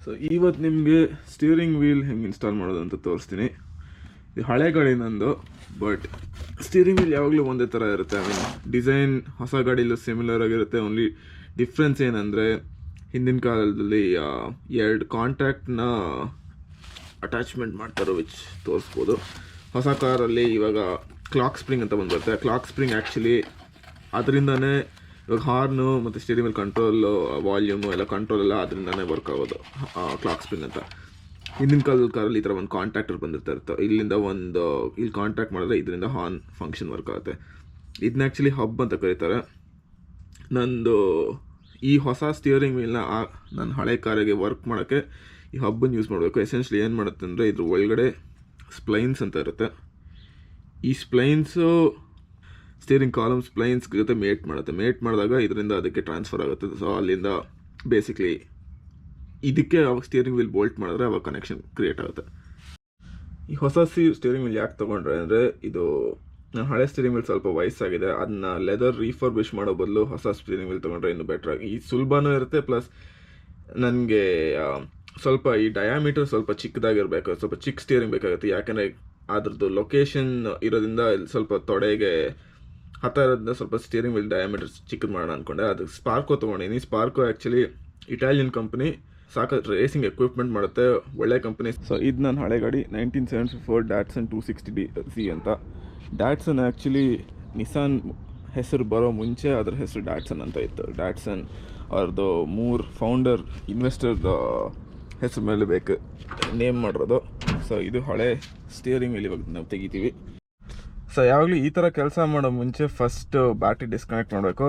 So ಇವತ್ತು ನಿಮಗೆ steering wheel ಹೆಂಗೆ ಇನ್ಸ್ಟಾಲ್ ಮಾಡೋದು ಅಂತ ತೋರಿಸ್ತೀನಿ. ಇದು ಹಳೆ ಗಾಡಿ ನಂದು, ಬಟ್ ಸ್ಟೀರಿಂಗ್ ವೀಲ್ ಯಾವಾಗಲೂ ಒಂದೇ ಥರ ಇರುತ್ತೆ. ಐ ಮೀನ್ ಡಿಸೈನ್ ಹೊಸ ಗಾಡಿಲೂ ಸಿಮಿಲರ್ ಆಗಿರುತ್ತೆ. ಓನ್ಲಿ ಡಿಫ್ರೆನ್ಸ್ ಏನಂದರೆ ಹಿಂದಿನ ಕಾಲದಲ್ಲಿ 2 ಕಾಂಟ್ಯಾಕ್ಟ್ನ ಅಟ್ಯಾಚ್ಮೆಂಟ್ ಮಾಡ್ತಾರೋ ವಿಚ್ ತೋರಿಸ್ಬೋದು. ಹೊಸ ಕಾರಲ್ಲಿ ಇವಾಗ ಕ್ಲಾಕ್ ಸ್ಪ್ರಿಂಗ್ ಅಂತ ಬಂದುಬರುತ್ತೆ. ಕ್ಲಾಕ್ ಸ್ಪ್ರಿಂಗ್ ಆ್ಯಕ್ಚುಲಿ ಅದರಿಂದನೇ ಇವಾಗ ಹಾರ್ನು ಮತ್ತು ಸ್ಟೀರಿಂಗ್ ವೀಲ್ ಕಂಟ್ರೋಲು, ವಾಲ್ಯೂಮು ಎಲ್ಲ ಕಂಟ್ರೋಲ್ ಎಲ್ಲ ಅದರಿಂದನೇ ವರ್ಕ್ ಆಗೋದು ಕ್ಲಾಕ್ ಸ್ಪ್ರಿಂಗ್ ಅಂತ. ಹಿಂದಿನ ಕಾರಲ್ಲಿ ಈ ಥರ ಒಂದು ಕಾಂಟ್ಯಾಕ್ಟರ್ ಬಂದಿರ್ತಾ ಇಲ್ಲಿಂದ ಇಲ್ಲಿ ಕಾಂಟ್ಯಾಕ್ಟ್ ಮಾಡಿದ್ರೆ ಇದರಿಂದ ಹಾರ್ನ್ ಫಂಕ್ಷನ್ ವರ್ಕ್ ಆಗುತ್ತೆ. ಇದನ್ನ ಆ್ಯಕ್ಚುಲಿ ಹಬ್ ಅಂತ ಕರೀತಾರೆ. ನಂದು ಈ ಹೊಸ ಸ್ಟಿಯರಿಂಗ್ ವೀಲ್ನ ನನ್ನ ಹಳೆ ಕಾರಿಗೆ ವರ್ಕ್ ಮಾಡೋಕ್ಕೆ ಈ ಹಬ್ಬನ್ನು ಯೂಸ್ ಮಾಡಬೇಕು. ಎಸೆನ್ಷಿಯಲಿ ಏನು ಮಾಡುತ್ತೆ ಅಂದರೆ ಇದ್ರ ಒಳಗಡೆ ಸ್ಪ್ಲೈನ್ಸ್ ಅಂತ ಇರುತ್ತೆ. ಈ ಸ್ಪ್ಲೈನ್ಸು ಸ್ಟೀರಿಂಗ್ ಕಾಲಮ್ ಸ್ಪ್ಲೈನ್ಸ್ ಜೊತೆ ಮೇಟ್ ಮಾಡಿದಾಗ ಇದರಿಂದ ಅದಕ್ಕೆ ಟ್ರಾನ್ಸ್ಫರ್ ಆಗುತ್ತೆ. ಸೊ ಅಲ್ಲಿಂದ ಬೇಸಿಕ್ಲಿ ಇದಕ್ಕೆ ಅವಾಗ ಸ್ಟೀರಿಂಗ್ ವೀಲ್ ಬೋಲ್ಟ್ ಮಾಡಿದ್ರೆ ಅವಾಗ ಕನೆಕ್ಷನ್ ಕ್ರಿಯೇಟ್ ಆಗುತ್ತೆ. ಈ ಹೊಸ ಸ್ಟೀರಿಂಗ್ ವೀಲ್ ಯಾಕೆ ತೊಗೊಂಡ್ರೆ ಅಂದರೆ ಇದು ನನ್ನ ಹಳೆ ಸ್ಟೀರಿಂಗ್ ವೀಲ್ ಸ್ವಲ್ಪ ವಯಸ್ಸಾಗಿದೆ. ಅದನ್ನ ಲೆದರ್ ರೀಫರ್ಬಿಶ್ ಮಾಡೋ ಬದಲು ಹೊಸ ಸ್ಟೀರಿಂಗ್ ವೀಲ್ ತೊಗೊಂಡ್ರೆ ಇನ್ನೂ ಬೆಟ್ರಾಗಿ ಈ ಸುಲಭನೂ ಇರುತ್ತೆ. ಪ್ಲಸ್ ನನಗೆ ಸ್ವಲ್ಪ ಈ ಡಯಾಮೀಟರ್ ಸ್ವಲ್ಪ ಚಿಕ್ಕದಾಗಿರಬೇಕು, ಸ್ವಲ್ಪ ಚಿಕ್ಕ ಸ್ಟೀರಿಂಗ್ ಬೇಕಾಗುತ್ತೆ. ಯಾಕೆಂದರೆ ಅದ್ರದ್ದು ಲೊಕೇಶನ್ ಇರೋದ್ರಿಂದ ಇಲ್ಲಿ ಸ್ವಲ್ಪ ತೊಡೆಗೆ ಹತ್ತ ಇರೋದ್ರಿಂದ ಸ್ವಲ್ಪ ಸ್ಟೀರಿಂಗ್ ವೀಲ್ ಡಯಾಮೀಟರ್ ಚಿಕ್ಕದು ಮಾಡೋಣ ಅಂದ್ಕೊಂಡೆ. ಅದು ಸ್ಪಾರ್ಕೋ ತೊಗೊಂಡಿನಿ. ಸ್ಪಾರ್ಕೋ ಆ್ಯಕ್ಚುಲಿ ಇಟಾಲಿಯನ್ ಕಂಪ್ನಿ, ಸಾಕಷ್ಟು ರೇಸಿಂಗ್ ಎಕ್ವಿಪ್ಮೆಂಟ್ ಮಾಡುತ್ತೆ, ಒಳ್ಳೆ ಕಂಪ್ನಿ. ಸೊ ಇದು ನನ್ನ ಹಳೆ ಗಾಡಿ 1974 ಡ್ಯಾಟ್ಸನ್ 260D ಅಂತ. ಡ್ಯಾಟ್ಸನ್ ಆ್ಯಕ್ಚುಲಿ ನಿಸಾನ್ ಹೆಸರು ಬರೋ ಮುಂಚೆ ಅದ್ರ ಹೆಸರು ಡ್ಯಾಟ್ಸನ್ ಅಂತ ಇತ್ತು. ಡ್ಯಾಟ್ಸನ್ ಅವ್ರದ್ದು 3 ಫೌಂಡರ್ ಇನ್ವೆಸ್ಟರ್ ಹೆಸರು ಮೇಲೆ ಬೇಕು ನೇಮ್ ಮಾಡಿರೋದು. ಸೊ ಇದು ಹಳೆ ಸ್ಟೀರಿಂಗ್ ವೀಲ್ ಇವಾಗ ನಾವು ತೆಗಿತೀವಿ. ಸೊ ಯಾವಾಗಲೂ ಈ ಥರ ಕೆಲಸ ಮಾಡೋ ಮುಂಚೆ ಫಸ್ಟ್ ಬ್ಯಾಟ್ರಿ ಡಿಸ್ಕನೆಕ್ಟ್ ಮಾಡಬೇಕು.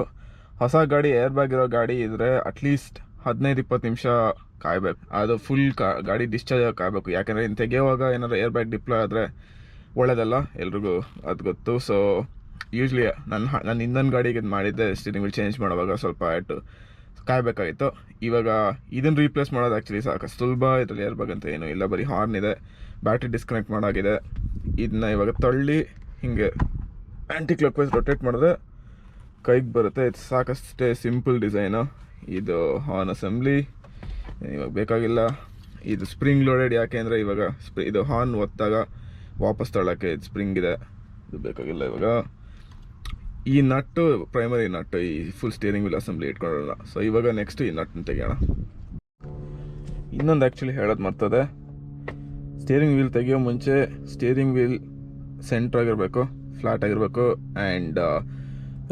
ಹೊಸ ಗಾಡಿ ಏರ್ ಬ್ಯಾಗ್ ಇರೋ ಗಾಡಿ ಇದ್ದರೆ ಅಟ್ಲೀಸ್ಟ್ 15-20 ನಿಮಿಷ ಕಾಯಬೇಕು. ಅದು ಫುಲ್ ಗಾಡಿ ಡಿಸ್ಚಾರ್ಜ್ ಆಗಿ ಕಾಯಬೇಕು. ಯಾಕೆಂದರೆ ಇನ್ನು ತೆಗೆಯುವಾಗ ಏನಾದ್ರು ಏರ್ ಬ್ಯಾಗ್ ಡಿಪ್ಲಾಯ್ ಆದರೆ ಒಳ್ಳೆಯದಲ್ಲ, ಎಲ್ರಿಗೂ ಅದು ಗೊತ್ತು. ಸೊ ಯೂಶ್ವಲಿ ನನ್ನ ಹಿಂದಿನ ಗಾಡಿಗೆ ಇದು ಮಾಡಿದ್ದೆ, ಸ್ಟೀರಿಂಗ್ ವೀಲ್ ಚೇಂಜ್ ಮಾಡುವಾಗ ಸ್ವಲ್ಪ ಕಾಯಬೇಕಾಗಿತ್ತು. ಇವಾಗ ಇದನ್ನು ರೀಪ್ಲೇಸ್ ಮಾಡೋದು ಆ್ಯಕ್ಚುಲಿ ಸಾಕಷ್ಟು ಸುಲಭ. ಇದರಲ್ಲಿ ಏರ್ ಬ್ಯಾಗ್ ಅಂತ ಏನೂ ಇಲ್ಲ, ಬರೀ ಹಾರ್ನ್ ಇದೆ, ಬ್ಯಾಟ್ರಿ ಡಿಸ್ಕನೆಕ್ಟ್ ಮಾಡಾಗಿದೆ. ಇದನ್ನ ಇವಾಗ ತಳ್ಳಿ ಹಿಂಗೆ ಆ್ಯಂಟಿ ಕ್ಲಾಕ್ ವೈಸ್ ರೊಟೇಟ್ ಮಾಡಿದ್ರೆ ಕೈಗೆ ಬರುತ್ತೆ. ಇದು ಸಾಕಷ್ಟೇ ಸಿಂಪಲ್ ಡಿಸೈನು. ಇದು ಹಾರ್ನ್ ಅಸೆಂಬ್ಲಿ ಇವಾಗ ಬೇಕಾಗಿಲ್ಲ. ಇದು ಸ್ಪ್ರಿಂಗ್ ಲೋಡೆಡ್, ಯಾಕೆ ಅಂದರೆ ಇವಾಗ ಇದು ಹಾರ್ನ್ ಒತ್ತಾಗ ವಾಪಸ್ ತಳ್ಳೋಕ್ಕೆ ಇದು ಸ್ಪ್ರಿಂಗ್ ಇದೆ, ಇದು ಬೇಕಾಗಿಲ್ಲ. ಇವಾಗ ಈ ನಟ್ಟು ಪ್ರೈಮರಿ ನಟ್ಟು ಈ ಫುಲ್ ಸ್ಟೀರಿಂಗ್ ವೀಲ್ ಅಸೆಂಬ್ಲಿ ಇಟ್ಕೊಳ್ಳೋಲ್ಲ. ಸೊ ಇವಾಗ ನೆಕ್ಸ್ಟ್ ಈ ನಟ್ಟನ್ನ ತೆಗೆಯೋಣ. ಇನ್ನೊಂದು ಆ್ಯಕ್ಚುಲಿ ಹೇಳೋದು ಮರ್ತದೆ, ಸ್ಟೀರಿಂಗ್ ವೀಲ್ ತೆಗಿಯೋ ಮುಂಚೆ ಸ್ಟೀರಿಂಗ್ ವೀಲ್ ಸೆಂಟ್ರ್ ಆಗಿರಬೇಕು, ಫ್ಲಾಟ್ ಆಗಿರಬೇಕು. ಆ್ಯಂಡ್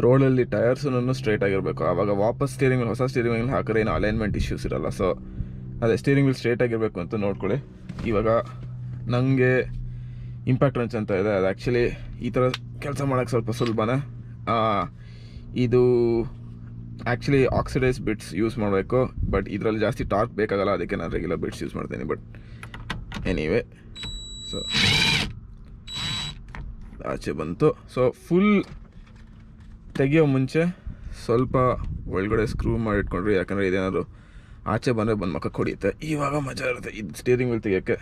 ರೋಡಲ್ಲಿ ಟಯರ್ಸನ್ನು ಸ್ಟ್ರೈಟ್ ಆಗಿರಬೇಕು. ಆವಾಗ ವಾಪಸ್ ಸ್ಟೀರಿಂಗ್ ವೀಲ್ ಹೊಸ ಸ್ಟೀರಿಂಗ್ ವೀಲ್ ಹಾಕಿದ್ರೆ ಏನು ಅಲೈನ್ಮೆಂಟ್ ಇಶ್ಯೂಸ್ ಇರೋಲ್ಲ. ಸೊ ಅದೇ ಸ್ಟೀರಿಂಗ್ ವೀಲ್ ಸ್ಟ್ರೈಟ್ ಆಗಿರಬೇಕು ಅಂತ ನೋಡ್ಕೊಳ್ಳಿ. ಇವಾಗ ನನಗೆ ಇಂಪ್ಯಾಕ್ಟ್ ರೆಂಚ್ ಅಂತ ಇದೆ, ಅದು ಆ್ಯಕ್ಚುಲಿ ಈ ಥರ ಕೆಲಸ ಮಾಡೋಕ್ಕೆ ಸ್ವಲ್ಪ ಸುಲಭನೇ. ಇದು ಆ್ಯಕ್ಚುಲಿ ಆಕ್ಸಿಡೈಸ್ ಬಿಟ್ಸ್ ಯೂಸ್ ಮಾಡಬೇಕು, ಬಟ್ ಇದರಲ್ಲಿ ಜಾಸ್ತಿ ಟಾರ್ಕ್ ಬೇಕಾಗಲ್ಲ, ಅದಕ್ಕೆ ನಾನು ರೆಗ್ಯುಲರ್ ಬಿಟ್ಸ್ ಯೂಸ್ ಮಾಡ್ತೀನಿ. ಬಟ್ ಎನಿವೇ, ಸೊ ಆಚೆ ಬಂತು. ಸೊ ಫುಲ್ ತೆಗಿಯೋ ಮುಂಚೆ ಸ್ವಲ್ಪ ಒಳಗಡೆ ಸ್ಕ್ರೂ ಮಾಡಿಟ್ಕೊಂಡ್ರಿ, ಯಾಕಂದರೆ ಇದೇನಾದ್ರು ಆಚೆ ಬಂದರೆ ಬಂದು ಮಕ್ಕ ಹೊಡಿಯುತ್ತೆ. ಇವಾಗ ಮಜಾ ಇರುತ್ತೆ ಇದು ಸ್ಟೀರಿಂಗ್ ವೀಲ್ ತೆಗಿಯೋಕ್ಕೆ.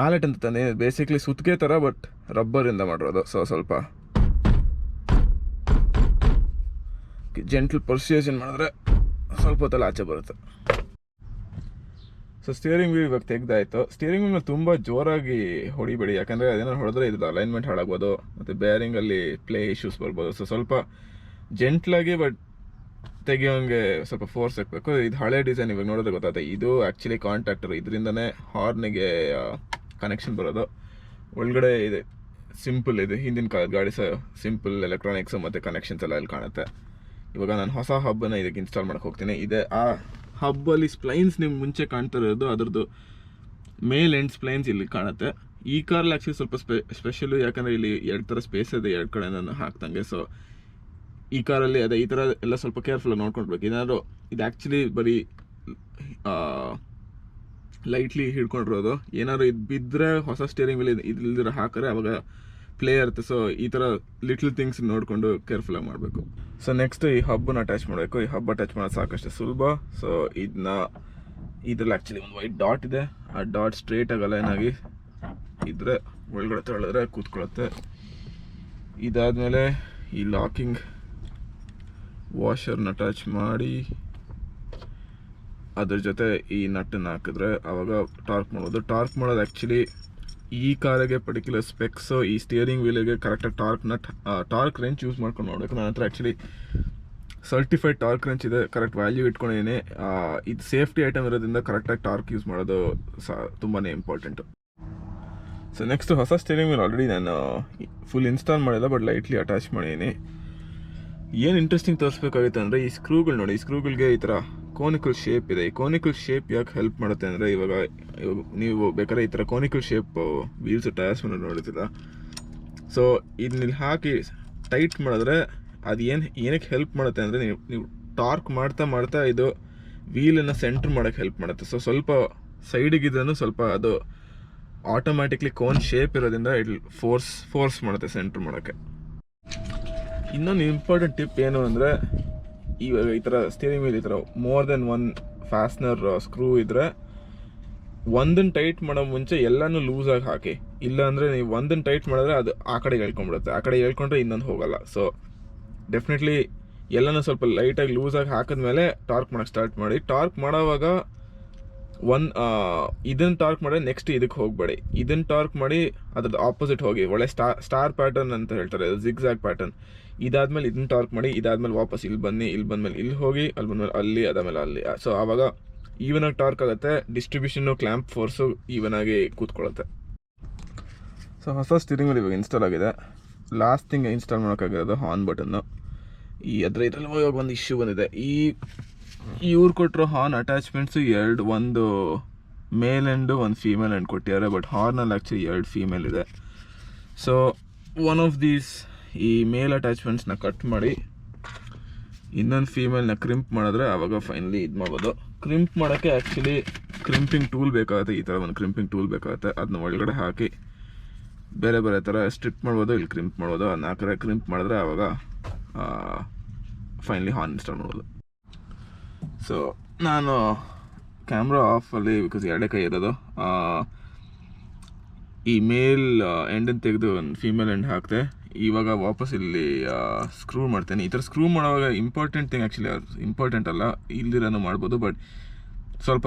ಮ್ಯಾಲೆಟ್ ಅಂತ ತಾನೆ, ಬೇಸಿಕ್ಲಿ ಸುತ್ತಿಗೆ ಥರ, ಬಟ್ ರಬ್ಬರಿಂದ ಮಾಡಿರೋದು. ಸೊ ಸ್ವಲ್ಪ ಜೆಂಟಲ್ ಪರ್ಸ್ಯೂಷನ್ ಮಾಡಿದ್ರೆ ಸ್ವಲ್ಪ ಹೊತ್ತಲ್ಲಿ ಆಚೆ ಬರುತ್ತೆ. ಸೊ ಸ್ಟೀರಿಂಗ್ ವೀಲ್ ಇವಾಗ ತೆಗ್ದಾಯಿತು. ಸ್ಟೀರಿಂಗ್ ವೀಲ್ನ ತುಂಬ ಜೋರಾಗಿ ಹೊಡಿಬೇಡಿ, ಯಾಕಂದರೆ ಅದೇನೋ ಹೊಡೆದ್ರೆ ಇದ್ರ ಅಲೈನ್ಮೆಂಟ್ ಹಾಳಾಗ್ಬೋದು, ಮತ್ತು ಬೇರಿಂಗಲ್ಲಿ ಪ್ಲೇ ಇಶ್ಯೂಸ್ ಬರ್ಬೋದು. ಸೊ ಸ್ವಲ್ಪ ಜೆಂಟ್ಲಾಗಿ ಬಟ್ ತೆಗಿಯೋಂಗೆ ಸ್ವಲ್ಪ ಫೋರ್ಸ್ ಹಾಕಬೇಕು. ಇದು ಹಳೆ ಡಿಸೈನ್, ಇವಾಗ ನೋಡಿದ್ರೆ ಗೊತ್ತಾಗುತ್ತೆ. ಇದು ಆ್ಯಕ್ಚುಲಿ ಕಾಂಟ್ಯಾಕ್ಟರ್, ಇದರಿಂದನೇ ಹಾರ್ನಿಗೆ ಕನೆಕ್ಷನ್ ಬರೋದು. ಒಳಗಡೆ ಇದೆ ಸಿಂಪಲ್, ಇದೆ ಹಿಂದಿನ ಗಾಡಿ ಸಿಂಪಲ್ ಎಲೆಕ್ಟ್ರಾನಿಕ್ಸು ಮತ್ತು ಕನೆಕ್ಷನ್ಸ್ ಎಲ್ಲ ಇಲ್ಲಿ ಕಾಣುತ್ತೆ. ಇವಾಗ ನಾನು ಹೊಸ ಹಬ್ಬನ್ನು ಇದಕ್ಕೆ ಇನ್ಸ್ಟಾಲ್ ಮಾಡೋಕ್ಕೆ ಹೋಗ್ತೀನಿ. ಇದೆ ಆ ಹಬ್ಬಲ್ಲಿ ಸ್ಪ್ಲೈನ್ಸ್ ನಿಮ್ಗೆ ಮುಂಚೆ ಕಾಣ್ತಾ ಇರೋದು, ಅದರದ್ದು ಮೇಲ್ ಎಂಡ್ ಸ್ಪ್ಲೈನ್ಸ್ ಇಲ್ಲಿ ಕಾಣುತ್ತೆ. ಈ ಕಾರಲ್ಲಿ ಆ್ಯಕ್ಚುಲಿ ಸ್ವಲ್ಪ ಸ್ಪೆಷಲು, ಯಾಕಂದರೆ ಇಲ್ಲಿ 2 ಥರ ಸ್ಪೇಸ್ ಇದೆ 2 ಕಡೆ ನಾನು ಹಾಕ್ದಂಗೆ. ಸೊ ಈ ಕಾರಲ್ಲಿ ಅದೇ ಈ ಥರ ಎಲ್ಲ ಸ್ವಲ್ಪ ಕೇರ್ಫುಲ್ಲಾಗಿ ನೋಡ್ಕೊಳ್ಬೇಕು. ಏನಾದರೂ ಇದು ಆ್ಯಕ್ಚುಲಿ ಬರೀ ಲೈಟ್ಲಿ ಹಿಡ್ಕೊಂಡಿರೋದು, ಏನಾದ್ರು ಇದು ಬಿದ್ದರೆ ಹೊಸ ಸ್ಟೀರಿಂಗ್ ವೀಲ್ ಇಲ್ದಿರ ಹಾಕಿದ್ರೆ ಅವಾಗ ಪ್ಲೇ ಇರುತ್ತೆ. ಸೊ ಈ ಥರ ಲಿಟ್ಲ್ ಥಿಂಗ್ಸ್ ನೋಡಿಕೊಂಡು ಕೇರ್ಫುಲ್ಲಾಗಿ ಮಾಡಬೇಕು. ಸೊ ನೆಕ್ಸ್ಟ್ ಈ ಹಬ್ಬನ್ನು ಅಟ್ಯಾಚ್ ಮಾಡಬೇಕು. ಈ ಹಬ್ಬ ಅಟ್ಯಾಚ್ ಮಾಡೋದು ಸಾಕಷ್ಟು ಸುಲಭ. ಸೊ ಇದ್ರಲ್ಲಿ ಆ್ಯಕ್ಚುಲಿ ಒಂದು ವೈಟ್ ಡಾಟ್ ಇದೆ, ಆ ಡಾಟ್ ಸ್ಟ್ರೇಟಾಗಿ ಅಲೈನಾಗಿ ಇದ್ದರೆ ಒಳಗಡೆ ತಳ್ಳಿದ್ರೆ ಕೂತ್ಕೊಳ್ಳುತ್ತೆ. ಇದಾದಮೇಲೆ ಈ ಲಾಕಿಂಗ್ ವಾಷರ್ನ ಅಟ್ಯಾಚ್ ಮಾಡಿ ಅದ್ರ ಜೊತೆ ಈ ನಟ್ಟನ್ನು ಹಾಕಿದ್ರೆ ಆವಾಗ ಟಾರ್ಕ್ ಮಾಡೋದು. ಟಾರ್ಕ್ ಮಾಡೋದು ಆ್ಯಕ್ಚುಲಿ ಈ ಕಾರಿಗೆ ಪರ್ಟಿಕ್ಯುಲರ್ ಸ್ಪೆಕ್ಸು ಈ ಸ್ಟಿಯರಿಂಗ್ ವೀಲಿಗೆ ಕರೆಕ್ಟಾಗಿ ಟಾರ್ಕ್ ರೇಂಜ್ ಯೂಸ್ ಮಾಡ್ಕೊಂಡು ನೋಡಬೇಕು. ನನ್ನ ಹತ್ರ ಆ್ಯಕ್ಚುಲಿ ಸರ್ಟಿಫೈಡ್ ಟಾರ್ಕ್ ರೇಂಜ್ ಇದೆ, ಕರೆಕ್ಟ್ ವ್ಯಾಲ್ಯೂ ಇಟ್ಕೊಂಡಿದ್ದೀನಿ. ಇದು ಸೇಫ್ಟಿ ಐಟಮ್ ಇರೋದ್ರಿಂದ ಕರೆಕ್ಟಾಗಿ ಟಾರ್ಕ್ ಯೂಸ್ ಮಾಡೋದು ತುಂಬಾ ಇಂಪಾರ್ಟೆಂಟು. ಸೊ ನೆಕ್ಸ್ಟ್ ಹೊಸ ಸ್ಟೀರಿಂಗ್ ವೀಲ್ ಆಲ್ರೆಡಿ ನಾನು ಫುಲ್ ಇನ್ಸ್ಟಾಲ್ ಮಾಡಿಲ್ಲ, ಬಟ್ ಲೈಟ್ಲಿ ಅಟ್ಯಾಚ್ ಮಾಡಿದ್ದೀನಿ. ಏನು ಇಂಟ್ರೆಸ್ಟಿಂಗ್ ತೋರಿಸ್ಬೇಕಾಗುತ್ತೆ ಅಂದರೆ ಈ ಸ್ಕ್ರೂಗಳು ನೋಡಿ, ಈ ಸ್ಕ್ರೂಗಳಿಗೆ ಈ ಥರ ಕೋನಿಕಲ್ ಶೇಪ್ ಇದೆ. ಈ ಕೋನಿಕಲ್ ಶೇಪ್ ಯಾಕೆ ಹೆಲ್ಪ್ ಮಾಡುತ್ತೆ ಅಂದರೆ ಇವಾಗ ನೀವು ಬೇಕಾದ್ರೆ ಈ ಥರ ಕೋನಿಕಲ್ ಶೇಪ್ ವೀಲ್ಸ್ ಟಯರ್ಸ್ ನೋಡಿದ್ದೀರ. ಸೊ ಇದನ್ನಿಲ್ಲಿ ಹಾಕಿ ಟೈಟ್ ಮಾಡಿದ್ರೆ ಅದು ಏನಕ್ಕೆ ಹೆಲ್ಪ್ ಮಾಡುತ್ತೆ ಅಂದರೆ ನೀವು ಟಾರ್ಕ್ ಮಾಡ್ತಾ ಇದು ವೀಲನ್ನು ಸೆಂಟ್ರ್ ಮಾಡೋಕ್ಕೆ ಹೆಲ್ಪ್ ಮಾಡುತ್ತೆ. ಸೊ ಸ್ವಲ್ಪ ಸೈಡಿಗಿದ್ರೂ ಸ್ವಲ್ಪ ಅದು ಆಟೋಮ್ಯಾಟಿಕ್ಲಿ ಕೋನ್ ಶೇಪ್ ಇರೋದ್ರಿಂದ ಇಟ್ ಫೋರ್ಸ್ ಮಾಡುತ್ತೆ ಸೆಂಟ್ರ್ ಮಾಡೋಕ್ಕೆ. ಇನ್ನೊಂದು ಇಂಪಾರ್ಟೆಂಟ್ ಟಿಪ್ ಏನು ಅಂದರೆ ಇವಾಗ ಈ ಥರ ಸ್ಟೀರಿಂಗ್ ವೀಲ್ ಈ ಥರ ಮೋರ್ ದೆನ್ ಒನ್ ಫ್ಯಾಸ್ನರ್ ಸ್ಕ್ರೂ ಇದ್ದರೆ ಒಂದನ್ನು ಟೈಟ್ ಮಾಡೋ ಮುಂಚೆ ಎಲ್ಲನೂ ಲೂಸಾಗಿ ಹಾಕಿ. ಇಲ್ಲಾಂದರೆ ನೀವು ಒಂದನ್ನು ಟೈಟ್ ಮಾಡಿದ್ರೆ ಅದು ಆ ಕಡೆಗೆ ಎಳ್ಕೊಂಡ್ಬಿಡುತ್ತೆ, ಆ ಕಡೆ ಎಳ್ಕೊಂಡ್ರೆ ಇನ್ನೊಂದು ಹೋಗಲ್ಲ. ಸೊ ಡೆಫಿನೆಟ್ಲಿ ಎಲ್ಲನೂ ಸ್ವಲ್ಪ ಲೈಟಾಗಿ ಲೂಸಾಗಿ ಹಾಕಿದ್ಮೇಲೆ ಟಾರ್ಕ್ ಮಾಡೋಕ್ಕೆ ಸ್ಟಾರ್ಟ್ ಮಾಡಿ. ಟಾರ್ಕ್ ಮಾಡೋವಾಗ ಇದನ್ನು ಟಾರ್ಕ್ ಮಾಡಿ ನೆಕ್ಸ್ಟ್ ಇದಕ್ಕೆ ಹೋಗಬೇಡಿ. ಇದನ್ನು ಟಾರ್ಕ್ ಮಾಡಿ ಅದ್ರದ್ದು ಆಪೋಸಿಟ್ ಹೋಗಿ, ಒಳ್ಳೆ ಸ್ಟಾರ್ ಪ್ಯಾಟರ್ನ್ ಅಂತ ಹೇಳ್ತಾರೆ, ಜಿಗ್ಜಾಗ್ ಪ್ಯಾಟರ್ನ್. ಇದಾದ್ಮೇಲೆ ಇದನ್ನು ಟಾರ್ಕ್ ಮಾಡಿ, ಇದಾದ್ಮೇಲೆ ವಾಪಸ್ ಇಲ್ಲಿ ಬಂದಮೇಲೆ ಇಲ್ಲಿ ಹೋಗಿ, ಅಲ್ಲಿ ಬಂದಮೇಲೆ ಅಲ್ಲಿ, ಅದಾದಮೇಲೆ ಅಲ್ಲಿ. ಸೊ ಆವಾಗ ಈವನಾಗಿ ಟಾರ್ಕ್ ಆಗುತ್ತೆ, ಡಿಸ್ಟ್ರಿಬ್ಯೂಷನ್ನು ಕ್ಲ್ಯಾಂಪ್ ಫೋರ್ಸು ಈವನಾಗಿ ಕೂತ್ಕೊಳ್ಳುತ್ತೆ. ಸೊ ಹೊಸ ಸ್ಟೀರಿಂಗ್ ವೀಲ್ ಇವಾಗ ಇನ್ಸ್ಟಾಲ್ ಆಗಿದೆ. ಲಾಸ್ಟ್ ಥಿಂಗ್ ಇನ್ಸ್ಟಾಲ್ ಮಾಡೋಕ್ಕಾಗಿರೋದು ಹಾರ್ನ್ ಬಟನ್ನು. ಇದರಲ್ಲಿ ಇವಾಗ ಒಂದು ಇಶ್ಯೂ ಬಂದಿದೆ. ಇವ್ರು ಕೊಟ್ಟರು ಹಾರ್ನ್ ಅಟ್ಯಾಚ್ಮೆಂಟ್ಸು ಒಂದು ಮೇಲ್ ಆ್ಯಂಡು ಒಂದು ಫೀಮೇಲ್ ಆ್ಯಂಡ್ ಕೊಟ್ಟಿದ್ದಾರೆ, ಬಟ್ ಹಾರ್ನಲ್ಲಿ ಆ್ಯಕ್ಚುಲಿ 2 ಫೀಮೇಲ್ ಇದೆ. ಸೊ ಒನ್ ಆಫ್ ದೀಸ್ ಈ ಮೇಲ್ ಅಟ್ಯಾಚ್ಮೆಂಟ್ಸ್ನ ಕಟ್ ಮಾಡಿ ಇನ್ನೊಂದು ಫೀಮೇಲ್ನ ಕ್ರಿಂಪ್ ಮಾಡಿದ್ರೆ ಆವಾಗ ಫೈನಲಿ ಇದು ಮಾಡ್ಬೋದು. ಕ್ರಿಂಪ್ ಮಾಡೋಕ್ಕೆ ಆ್ಯಕ್ಚುಲಿ ಕ್ರಿಂಪಿಂಗ್ ಟೂಲ್ ಬೇಕಾಗುತ್ತೆ, ಈ ಥರ ಒಂದು ಕ್ರಿಂಪಿಂಗ್ ಟೂಲ್ ಬೇಕಾಗುತ್ತೆ. ಅದನ್ನ ಒಳಗಡೆ ಹಾಕಿ ಬೇರೆ ಥರ ಸ್ಟ್ರಿಪ್ ಮಾಡ್ಬೋದು, ಇಲ್ಲಿ ಕ್ರಿಂಪ್ ಮಾಡ್ಬೋದು. ಅದನ್ನ ಹಾಕಿದ್ರೆ ಕ್ರಿಂಪ್ ಮಾಡಿದ್ರೆ ಆವಾಗ ಫೈನಲಿ ಹಾರ್ನ್ ಇನ್ಸ್ಟಾಲ್ ಮಾಡ್ಬೋದು. ಸೊ ನಾನು ಕ್ಯಾಮ್ರಾ ಆಫಲ್ಲಿ ಬಿಕಾಸ್ 2 ಕೈ ಇರೋದು, ಈ ಮೇಲ್ ಎಂಡನ್ನು ತೆಗೆದು ಒಂದು ಫೀಮೇಲ್ ಎಂಡ್ ಹಾಕ್ತೆ. ಇವಾಗ ವಾಪಸ್ ಇಲ್ಲಿ ಸ್ಕ್ರೂ ಮಾಡ್ತೇನೆ. ಈ ಥರ ಸ್ಕ್ರೂ ಮಾಡುವಾಗ ಇಂಪಾರ್ಟೆಂಟ್ ಥಿಂಗ್ ಆ್ಯಕ್ಚುಲಿ ಇಂಪಾರ್ಟೆಂಟ್ ಅಲ್ಲ, ಇಲ್ದಿರೋನು ಮಾಡ್ಬೋದು, ಬಟ್ ಸ್ವಲ್ಪ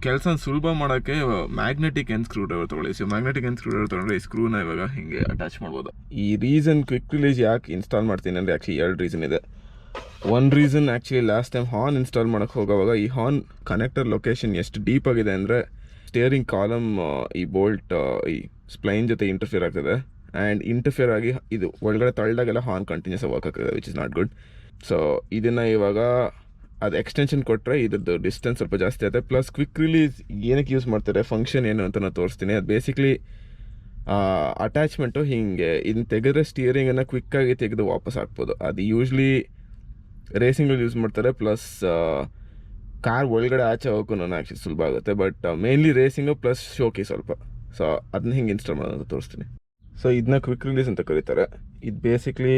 ಕೆಲಸ ಸುಲಭ ಮಾಡೋಕ್ಕೆ ಮ್ಯಾಗ್ನೆಟಿಕ್ ಎಂಡ್ ಸ್ಕ್ರೂ ಡ್ರೈವರ್ ತೊಗೊಳ್ಳಿ. So magnetic end screw driver ತೊಗೊಂಡ್ರೆ ಈ ಸ್ಕ್ರೂನ ಇವಾಗ ಹಿಂಗೆ ಅಟ್ಯಾಚ್ ಮಾಡ್ಬೋದು. ಈ ರೀಸನ್ ಕ್ವಿಕ್ ರಿಲೀಸ್ ಯಾಕೆ ಇನ್ಸ್ಟಾಲ್ ಮಾಡ್ತೀನಿ ಅಂದರೆ ಆ್ಯಕ್ಚುಲಿ 2 ರೀಸನ್ ಇದೆ. One reason actually last time horn install ಮಾಡೋಕ್ಕೆ ಹೋಗೋವಾಗ ಈ ಹಾರ್ನ್ ಕನೆಕ್ಟರ್ ಲೊಕೇಶನ್ ಎಷ್ಟು ಡೀಪ್ ಆಗಿದೆ ಅಂದರೆ ಸ್ಟೇರಿಂಗ್ ಕಾಲಮ್ ಈ ಬೋಲ್ಟ್ ಈ ಸ್ಪ್ಲೈನ್ ಜೊತೆ ಇಂಟರ್ಫಿಯರ್ ಆಗ್ತದೆ. ಆ್ಯಂಡ್ ಇಂಟರ್ಫಿಯರ್ ಆಗಿ ಇದು ಒಳಗಡೆ ತಳ್ದಾಗೆಲ್ಲ ಹಾರ್ನ್ ಕಂಟಿನ್ಯೂಸ್ ವರ್ಕ್ ಆಗ್ತದೆ, which is not good. So ಇದನ್ನು ಇವಾಗ ಅದು ಎಕ್ಸ್ಟೆನ್ಷನ್ ಕೊಟ್ಟರೆ ಇದ್ರದ್ದು ಡಿಸ್ಟೆನ್ಸ್ ಸ್ವಲ್ಪ ಜಾಸ್ತಿ ಆಗುತ್ತೆ. ಪ್ಲಸ್ ಕ್ವಿಕ್ ರಿಲೀಸ್ ಏನಕ್ಕೆ ಯೂಸ್ ಮಾಡ್ತಾರೆ, ಫಂಕ್ಷನ್ ಏನು ಅಂತ ನಾನು ತೋರಿಸ್ತೀನಿ. ಅದು ಬೇಸಿಕ್ಲಿ ಅಟ್ಯಾಚ್ಮೆಂಟು ಹಿಂಗೆ ಇದನ್ನು ತೆಗೆದ್ರೆ ಸ್ಟಿಯರಿಂಗನ್ನು ಕ್ವಿಕ್ಕಾಗಿ ತೆಗೆದು ವಾಪಸ್ ಹಾಕ್ಬೋದು. ಅದು ಯೂಶ್ವಲಿ ರೇಸಿಂಗಲ್ಲಿ ಯೂಸ್ ಮಾಡ್ತಾರೆ. ಪ್ಲಸ್ ಕಾರ್ ಒಳಗಡೆ ಆಚೆ ಹೋಗೋಕ್ಕೂ ನಾನು ಆ್ಯಕ್ಚುಲಿ ಸುಲಭ ಆಗುತ್ತೆ, ಬಟ್ ಮೇನ್ಲಿ ರೇಸಿಂಗು ಪ್ಲಸ್ ಶೋಕಿ ಸ್ವಲ್ಪ. ಸೊ ಅದನ್ನ ಹಿಂಗೆ ಇನ್ಸ್ಟಾಲ್ ಮಾಡೋದಂತ ತೋರಿಸ್ತೀನಿ. ಸೊ ಇದನ್ನ ಕ್ವಿಕ್ ರಿಲೀಸ್ ಅಂತ ಕರೀತಾರೆ. ಇದು ಬೇಸಿಕ್ಲಿ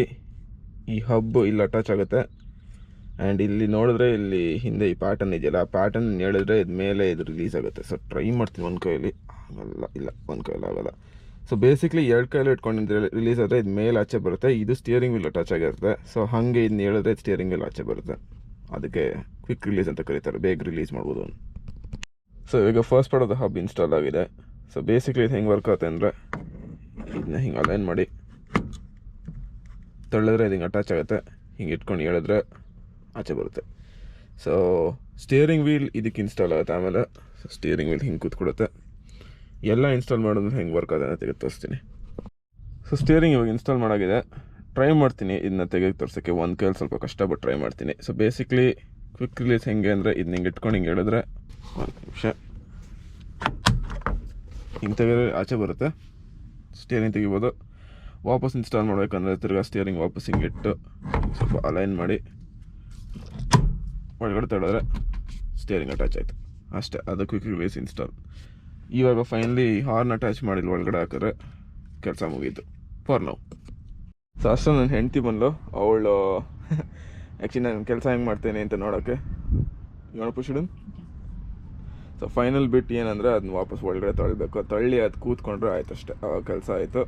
ಈ ಹಬ್ ಇಲ್ಲಿ ಅಟ್ಯಾಚ್ ಆಗುತ್ತೆ. ಆ್ಯಂಡ್ ಇಲ್ಲಿ ನೋಡಿದ್ರೆ ಇಲ್ಲಿ ಹಿಂದೆ ಈ ಪ್ಯಾಟರ್ನ್ ಇದೆಯಲ್ಲ, ಆ ಪ್ಯಾಟರ್ನ್ ಹೇಳಿದ್ರೆ ಇದು ಮೇಲೆ ಇದು ರಿಲೀಸ್ ಆಗುತ್ತೆ. ಸೊ ಟ್ರೈ ಮಾಡ್ತೀನಿ ಒಂದು ಕೈಯಲ್ಲಿ, ಆಗಲ್ಲ, ಇಲ್ಲ ಒಂದು ಕೈಯಲ್ಲಿ ಆಗೋಲ್ಲ. ಸೊ ಬೇಸಿಕ್ಲಿ 2 ಕೈಯಲ್ಲಿ ಇಟ್ಕೊಂಡು ರಿಲೀಸ್ ಆದರೆ ಇದು ಮೇಲೆ ಆಚೆ ಬರುತ್ತೆ. ಇದು ಸ್ಟಿಯರಿಂಗ್ ವೀಲ್ ಅಟ್ಯಾಚ್ ಆಗಿರುತ್ತೆ. ಸೊ ಹಾಗೆ ಇದನ್ನ ಹೇಳಿದ್ರೆ ಸ್ಟಿಯರಿಂಗ್ ವೀಲ್ ಆಚೆ ಬರುತ್ತೆ. ಅದಕ್ಕೆ ಕ್ವಿಕ್ ರಿಲೀಸ್ ಅಂತ ಕರೀತಾರೆ, ಬೇಗ ರಿಲೀಸ್ ಮಾಡ್ಬೋದು. ಸೊ ಈಗ first part of the hub install ಆಗಿದೆ. ಸೊ ಬೇಸಿಕ್ಲಿ ಇದು ಹೆಂಗೆ ವರ್ಕ್ ಆಗುತ್ತೆ ಅಂದರೆ ಇದನ್ನ ಹಿಂಗೆ ಅಲೈನ್ ಮಾಡಿ ತಳ್ಳಿದ್ರೆ ಇದು ಹಿಂಗೆ ಅಟ್ಯಾಚ್ ಆಗುತ್ತೆ. ಹಿಂಗೆ ಇಟ್ಕೊಂಡು ಹೇಳಿದ್ರೆ ಆಚೆ ಬರುತ್ತೆ. ಸೊ ಸ್ಟಿಯರಿಂಗ್ ವೀಲ್ ಇದಕ್ಕೆ ಇನ್ಸ್ಟಾಲ್ ಆಗುತ್ತೆ. ಆಮೇಲೆ ಸ್ಟಿಯರಿಂಗ್ ವೀಲ್ ಹಿಂಗೆ ಕೂತ್ಕೊಡುತ್ತೆ. ಎಲ್ಲ ಇನ್ಸ್ಟಾಲ್ ಮಾಡಿದ್ರೆ ಹೆಂಗೆ ವರ್ಕ್ ಆಗುತ್ತೆ ಅಂತ ತೆಗೆದು ತೋರಿಸ್ತೀನಿ. ಸೊ ಸ್ಟಿಯರಿಂಗ್ ಇವಾಗ ಇನ್ಸ್ಟಾಲ್ ಮಾಡಾಗಿದೆ. ಟ್ರೈ ಮಾಡ್ತೀನಿ ಇದನ್ನ ತೆಗೆದು ತೋರ್ಸೋಕ್ಕೆ. ಒಂದು ಕೈಯಲ್ಲಿ ಸ್ವಲ್ಪ ಕಷ್ಟ, ಬಟ್ ಟ್ರೈ ಮಾಡ್ತೀನಿ. ಸೊ ಬೇಸಿಕ್ಲಿ ಕ್ವಿಕ್ ರಿಲೀಸ್ ಹೆಂಗೆ ಅಂದರೆ ಇದನ್ನ ಹಿಂಗೆ ಇಟ್ಕೊಂಡು ಹಿಂಗೆ ಹೇಳಿದ್ರೆ 1 ನಿಮಿಷ ಹಿಂಗೆ ತೆಗೆದ್ರೆ ಆಚೆ ಬರುತ್ತೆ. ಸ್ಟಿಯರಿಂಗ್ ತೆಗಿಬೋದು. ವಾಪಸ್ ಇನ್ಸ್ಟಾಲ್ ಮಾಡಬೇಕಂದ್ರೆ ತಿರ್ಗಾ ಸ್ಟಿಯರಿಂಗ್ ವಾಪಸ್ ಹಿಂಗೆ ಇಟ್ಟು ಸ್ವಲ್ಪ ಅಲೈನ್ ಮಾಡಿ ಒಳಗಡೆ ತಡೆದ್ರೆ ಸ್ಟಿಯರಿಂಗ್ ಅಟ್ಯಾಚ್ ಆಯಿತು ಅಷ್ಟೇ. ಅದು ಕ್ವಿಕ್ ರಿಲೀಸ್ ಇನ್ಸ್ಟಾಲ್. ಇವಾಗ ಫೈನಲಿ ಹಾರ್ನ್ ಅಟ್ಯಾಚ್ ಮಾಡಿಲ್ಲ ಒಳಗಡೆ ಹಾಕಿದ್ರೆ ಕೆಲಸ ಮುಗೀತು ಫಾರ್ ನೌ. ಸೊ ಅಷ್ಟೊಂದು ನನ್ನ ಹೆಂಡ್ತಿ ಬಂದು ಅವಳು ಆ್ಯಕ್ಚುಲಿ ನಾನು ಕೆಲಸ ಹೆಂಗೆ ಮಾಡ್ತೇನೆ ಅಂತ ನೋಡೋಕ್ಕೆ ಪುಷಿಡು. ಸೊ ಫೈನಲ್ ಬಿಟ್ ಏನಂದರೆ ಅದನ್ನ ವಾಪಸ್ ಒಳಗಡೆ ತಳ್ಳಬೇಕು. ತಳ್ಳಿ ಅದು ಕೂತ್ಕೊಂಡ್ರೆ ಆಯ್ತು ಅಷ್ಟೇ, ಆವಾಗ ಕೆಲಸ ಆಯಿತು.